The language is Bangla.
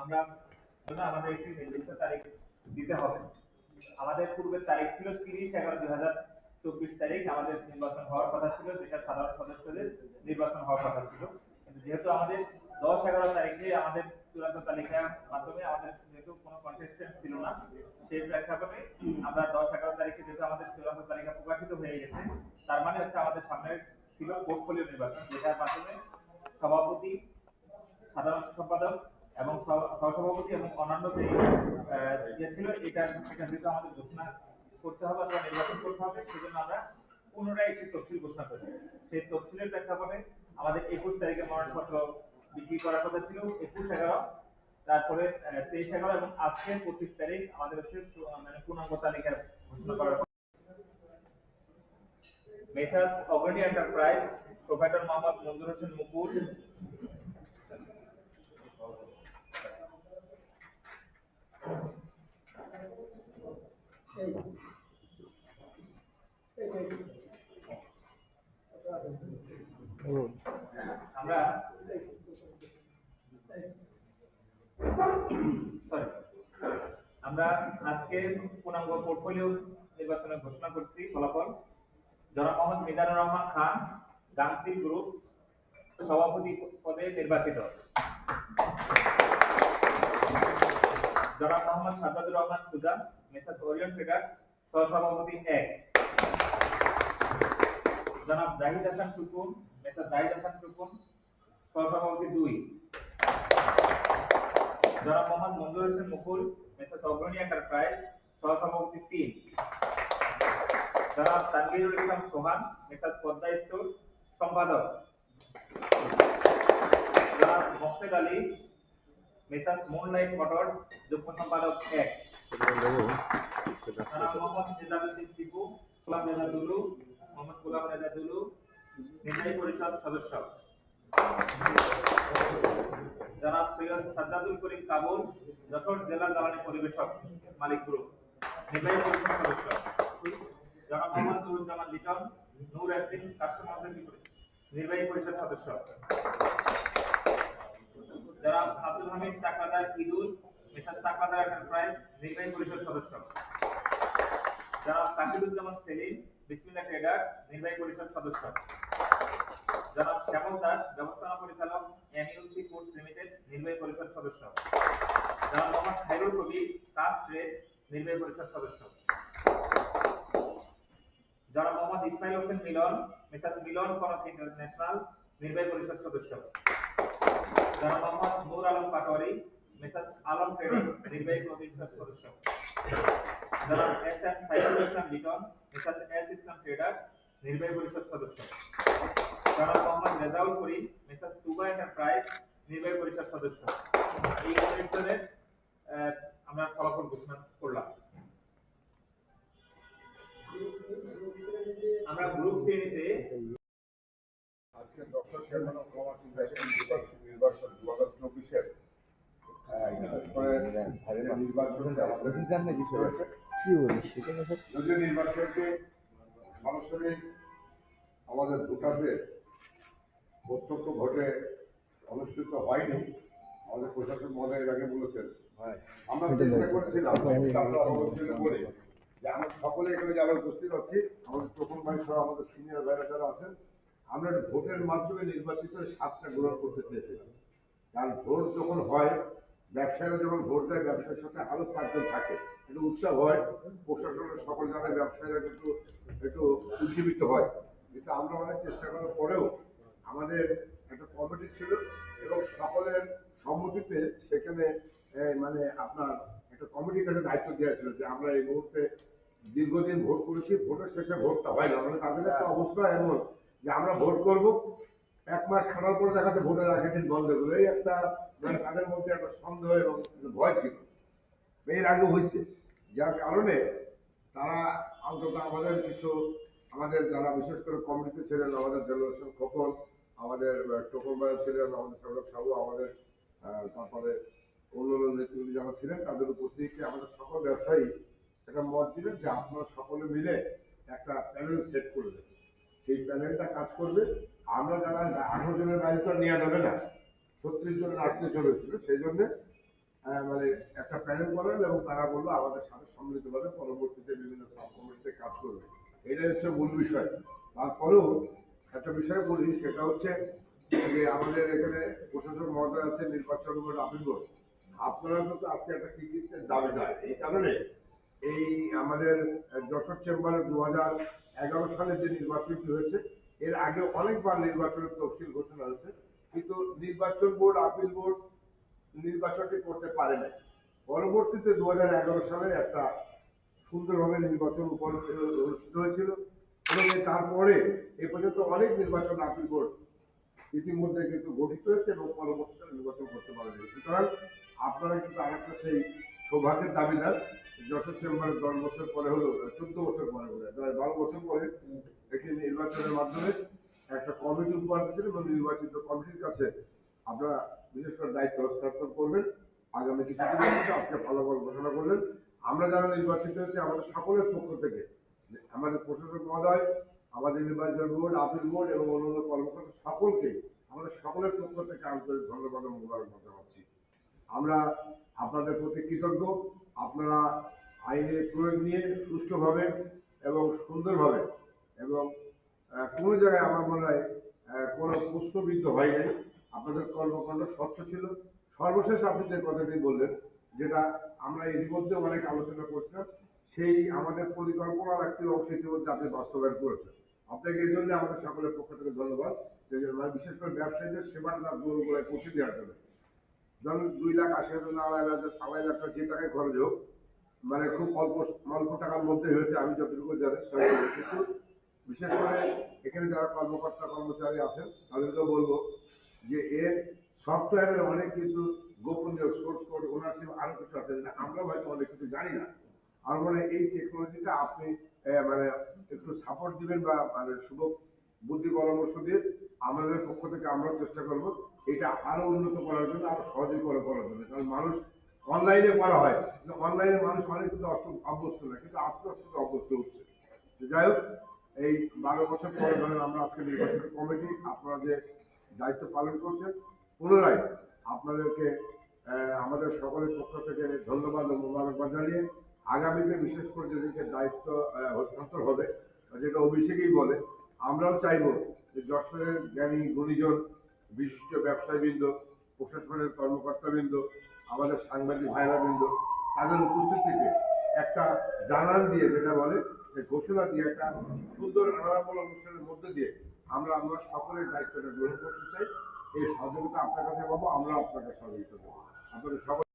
আমরা আমাদের একটি নির্দিষ্ট তারিখ দিতে হবে। আমাদের পূর্বের তারিখ ছিল 30/11/2024 তারিখ আমাদের নির্বাচন হওয়ার কথা ছিল, যেটা সাধারণ সদস্যদের নির্বাচন হওয়ার কথা ছিল। কিন্তু যেহেতু আমাদের 10/11 তারিখে আমাদের চূড়ান্ত তালিকার মাধ্যমে আমাদের যেহেতু কোনো কন্টেস্টেন্ট ছিল না, সেই প্রেক্ষাপটে আমরা 10/11 তারিখে যেহেতু আমাদের চূড়ান্ত তালিকা প্রকাশিত হয়ে গেছে, তার মানে হচ্ছে আমাদের সামনে ছিল পোর্টফোলিও নির্বাচন, যেটার মাধ্যমে সভাপতি, সাধারণ সম্পাদক এবং সহসভাপতি এবং অন্যান্য যে ইয়ে ছিল, এটা যেহেতু আমাদের ঘোষণা করতে হবে অথবা নির্বাচন করতে হবে, সেজন্য আমরা পুনরায় একটি তফসিল ঘোষণা করি। সেই তফসিলের প্রেক্ষাপটে আমাদের 21 তারিখে মনোনয়নপত্র বিক্রি করার কথা ছিল, 21/11, তারপরে 23/11 এবং আজকে 25 তারিখ আমাদের হচ্ছে মানে পূর্ণাঙ্গ তালিকা ঘোষণা করার। Messrs Agrani enterprise, provider Mohammad Manzur Hossain মুকুল। আমরা আমরা আজকে পূর্ণাঙ্গ পোর্টফোলিও নির্বাচনের ঘোষণা করছি ফলাফল। জনাব মোহাম্মদ মিজানুর রহমান খান, গাংচিল গ্রুপ সভাপতি পদে নির্বাচিত। জনাব Mohammad Sajjadur Rahman Sujan, Messrs Orion traders সহসভাপতি 1। জনাব জাহিদ হাসান টুকুন, মেসার্স জাহিদ হাসান টুকুন সহসভাপতি 2। জনাব মোহাম্মদ মঞ্জুর হোসেন মুকুল, মেসার্স অগ্রণী এন্টারপ্রাইজ সহসভাপতি 3। জনাব তানভীরুল ইসলাম সোহান, মেসার্স পদ্মা স্টোর সম্পাদক। জনাব Moksed Ali, Messrs moonlight motors যুগ্ম সম্পাদক 1। জনাব মোহাম্মদ ইজাজুদ্দিন টিপু, গোলাম রেজা দুলু, মোহাম্মদ গোলাম রেজা দুলু নির্বাহী পরিষদ সদস্য। জনাব সৈয়দ সাজ্জাদুল করিম কাবুল, যশোর জেলা জ্বালানি পরিবেশক মালিক গ্রুপ নির্বাহী পরিষদ সদস্য। জনাব মোহাম্মদ নুরুজ্জামান লিটন, নূর একদিন কাস্টমার নির্বাহী পরিষদ সদস্য। জনাব আব্দুল হামিদ চাকলাদার ইদুল, মেসার্স চাকলাদার এন্টারপ্রাইজ নির্বাহী পরিষদ সদস্য। জনাব কাশিদুজ্জামান সেলিম, বিসমিল্লাহ ট্রেডার্স নির্বাহী পরিষদ সদস্য। জনাব শ্যামল দাস, ব্যবস্থাপনা পরিচালক এমইউসি ফুডস লিমিটেড নির্বাহী পরিষদ সদস্য। জনাব মোহাম্মদ খায়রুল কবির, কাস্ট ট্রেড নির্বাহী পরিষদ সদস্য। জনাব মোহাম্মদ ইসমাইল হোসেন মিলন, মেসার্স মিলন ফরম ইন্টারন্যাশনাল নির্বাহী পরিষদ সদস্য। জনাব মোহাম্মদ নূর আলম পাটোয়ারি, মেসার্স আলম ট্রেডিং নির্বাহী পরিষদ সদস্য। জনাব S M Saiful Islam Liton, messrs S ইসলাম ট্রেডার্স নির্বাহী পরিষদ সদস্য। জনাব মোহাম্মদ রেজাউল করিম, মেসার্স তুবা এন্টারপ্রাইজ নির্বাহী পরিষদ সদস্য। এই নির্বাচনের আমরা ফলাফল ঘোষণা করলাম। আমরা গ্রুপ শ্রেণীতে আজকে ডক্টর চেয়ারম্যান অফ কমার্স নির্বাচন 2024-এর যদিও নির্বাচনকে সরাসরি আমাদের ভোটারদের প্রত্যক্ষ ভোটে অনুষ্ঠিত হয়নি। আমাদের প্রশাসন মহোদয় এর আগে বলেছেন, আমরা চেষ্টা করেছিলাম যে আমরা সকলে এখানে যারা উপস্থিত আছি, আমাদের প্রথম ভাই সহ আমাদের সিনিয়র ভাইরা যারা আছেন, আমরা ভোটের মাধ্যমে নির্বাচিত 7টা গ্রহণ করতে চেয়েছিলাম। কারণ ভোট যখন হয়, ব্যবসায়ীরা যখন ভোট দেয়, ব্যবসায়ের সাথে আরো 5জন থাকে, একটু উৎসাহ হয়, প্রশাসনের সকল জায়গায় ব্যবসায়ীরা কিন্তু একটু উজ্জীবিত হয়। কিন্তু আমরা অনেক চেষ্টা করার পরেও আমাদের একটা কমিটি ছিল এবং সকলের সম্মতিতে সেখানে মানে আপনার একটা কমিটির কাছে দায়িত্ব দেওয়া ছিল যে আমরা এই মুহূর্তে দীর্ঘদিন ভোট করেছি, ভোটের শেষে ভোটটা হয় না, মানে তাদের একটা অবস্থা এমন যে আমরা ভোট করব, 1 মাস খাটার পরে দেখাতে ভোটের আগের দিন বন্ধ করে, এই একটা মানে তাদের মধ্যে একটা সন্দেহ এবং ভয় ছিল। এর আগে হয়েছে, যার কারণে তারা অন্তত আমাদের কিছু, আমাদের যারা বিশেষ করে কমিটিতে ছিলেন, আমাদের জেনারেশন খোকন, আমাদের টোকন ভাই ছিলেন, আমাদের সৌরভ সাহু, আমাদের তারপরে অন্যান্য নেতৃত্ব যারা ছিলেন, তাদের উপস্থিতিতে আমাদের সকল ব্যবসায়ী একটা মত দিলেন যে আপনারা সকলে মিলে একটা প্যানেল সেট করে দেবেন। সেই প্যানেলটা কাজ করবে। আমরা যারা 18 জনের বাইরে তো নেওয়া যাবে না, 36 জনের 38 জন হয়েছিল, সেই জন্য মানে একটা প্যানেল করেন এবং তারা বললো আমাদের সাথে সম্মিলিতভাবে পরবর্তীতে বিভিন্ন সাব কমিটিতে কাজ করবে। এটাই হচ্ছে মূল বিষয়। তারপরেও একটা বিষয় বলি, সেটা হচ্ছে যে আমাদের এখানে প্রশাসক মহোদয় আছে, নির্বাচন বোর্ড, আপিল বোর্ড, আপনারা কিন্তু আজকে একটা কৃতিত্বের দাবিদার। এই কারণে এই আমাদের যশোর চেম্বারে 2011 সালে যে নির্বাচনটি হয়েছে, এর আগে অনেকবার নির্বাচনের তফসিল ঘোষণা হয়েছে, কিন্তু নির্বাচন বোর্ড, আপিল বোর্ড নির্বাচনটি করতে পারে না। পরবর্তীতে 2011 সালে একটা সুন্দরভাবে নির্বাচন অনুষ্ঠিত হয়েছিল এবং তারপরে এ পর্যন্ত অনেক নির্বাচন আপিল বোর্ড ইতিমধ্যে কিন্তু গঠিত হয়েছে এবং পরবর্তীতে নির্বাচন করতে পারে না। সুতরাং আপনারা কিন্তু আরেকটা সেই সৌভাগ্যের দাবিদার। যশোর চেম্বারে 10 বছর পরে হলো, 14 বছর পরে হলো, 12 বছর পরে একটি নির্বাচনের মাধ্যমে একটা কমিটি উপহার দিয়েছিল এবং নির্বাচিত কমিটির কাছে আপনারা বিশেষ করে দায়িত্ব হস্তান্তর করবেন। আগামী কিছুদিনের মধ্যে আজকে ফলাফল ঘোষণা করলেন। আমরা যারা নির্বাচিত হয়েছে আমাদের সকলের পক্ষ থেকে আমাদের প্রশাসক মহোদয়, আমাদের নির্বাচন বোর্ড, আপিল বোর্ড এবং অন্যান্য কর্মকর্তা সকলকে আমাদের সকলের পক্ষ থেকে আন্তরিক ধন্যবাদ ও মোবারকবাদ জানাচ্ছি। আমরা আপনাদের প্রতি কৃতজ্ঞ। আপনারা আইনের প্রয়োগ নিয়ে সুষ্ঠুভাবে এবং সুন্দরভাবে এবং কোনো জায়গায় আমার মনে হয় কোনো প্রশ্নবিদ্ধ হয় নাই। আপনাদের কর্মকাণ্ড স্বচ্ছ ছিল। সর্বশেষ আপনি যে কথাটি বললেন, যেটা আমরা ইতিমধ্যে অনেক আলোচনা করছিলাম, সেই আমাদের পরিকল্পনার একটি অংশ ইতিমধ্যে আপনি বাস্তবায়ন করেছেন। আপনাকে এই জন্য আমাদের সকলের পক্ষ থেকে ধন্যবাদ। বিশেষ করে ব্যবসায়ীদের সেবার দোরগোড়ায় পৌঁছে দেওয়ার জন্য। ধরুন 2,80,000, 2,50,000 টাকা যে টাকায় খরচ হোক, মানে খুব অল্প টাকার মধ্যে হয়েছে আমি যতটুকু জানি। কিন্তু বিশেষ করে এখানে যারা কর্মকর্তা কর্মচারী আছেন তাদেরকে বলবো যে এর সফটওয়্যারের অনেক কিন্তু গোপনীয় সোর্স কোড, ওনারশিপ আরো কিছু আছে যেটা আমরা হয়তো অনেক কিছু জানি না। আমার মনে হয় এই টেকনোলজিটা আপনি মানে একটু সাপোর্ট দিবেন বা মানে শুভ বুদ্ধি পরামর্শ দিয়ে আমাদের পক্ষ থেকে আমরা চেষ্টা করব এটা আরো উন্নত করার জন্য, আরো সহজীকরণ করার জন্য। কারণ মানুষ অনলাইনে করা হয়, কিন্তু অনলাইনে মানুষ অনেক কিন্তু অভ্যস্ত না, কিন্তু আস্তে আস্তে অভ্যস্ত হচ্ছে। যাই হোক, এই 12 বছর পরে ধরেন আমরা আজকে নির্বাচিত কমিটি আপনারা যে দায়িত্ব পালন করছেন, পুনরায় আপনাদেরকে আমাদের সকলের পক্ষ থেকে ধন্যবাদ ও মোবারকবাদ জানিয়ে আগামীতে বিশেষ করে যেদিকে দায়িত্ব হস্তান্তর হবে, যেটা অভিষেকেই বলে, আমরাও চাইব যে যশোরের জ্ঞানী গুণীজন, বিশিষ্ট ব্যবসায়ীবৃন্দ, প্রশাসনের কর্মকর্তাবৃন্দ, আমাদের সাংবাদিক ভাইরাবৃন্দ, তাদের উপস্থিতিতে একটা জানান দিয়ে, যেটা বলে যে ঘোষণা দিয়ে, একটা সুন্দর আনারামূল অনুষ্ঠানের মধ্যে দিয়ে আমরা সকলের দায়িত্বটা গ্রহণ করতে চাই। এই সহযোগিতা আপনার কাছে পাবো, আমরা আপনাকে সহযোগিতা দেবো। আপনাদের সকল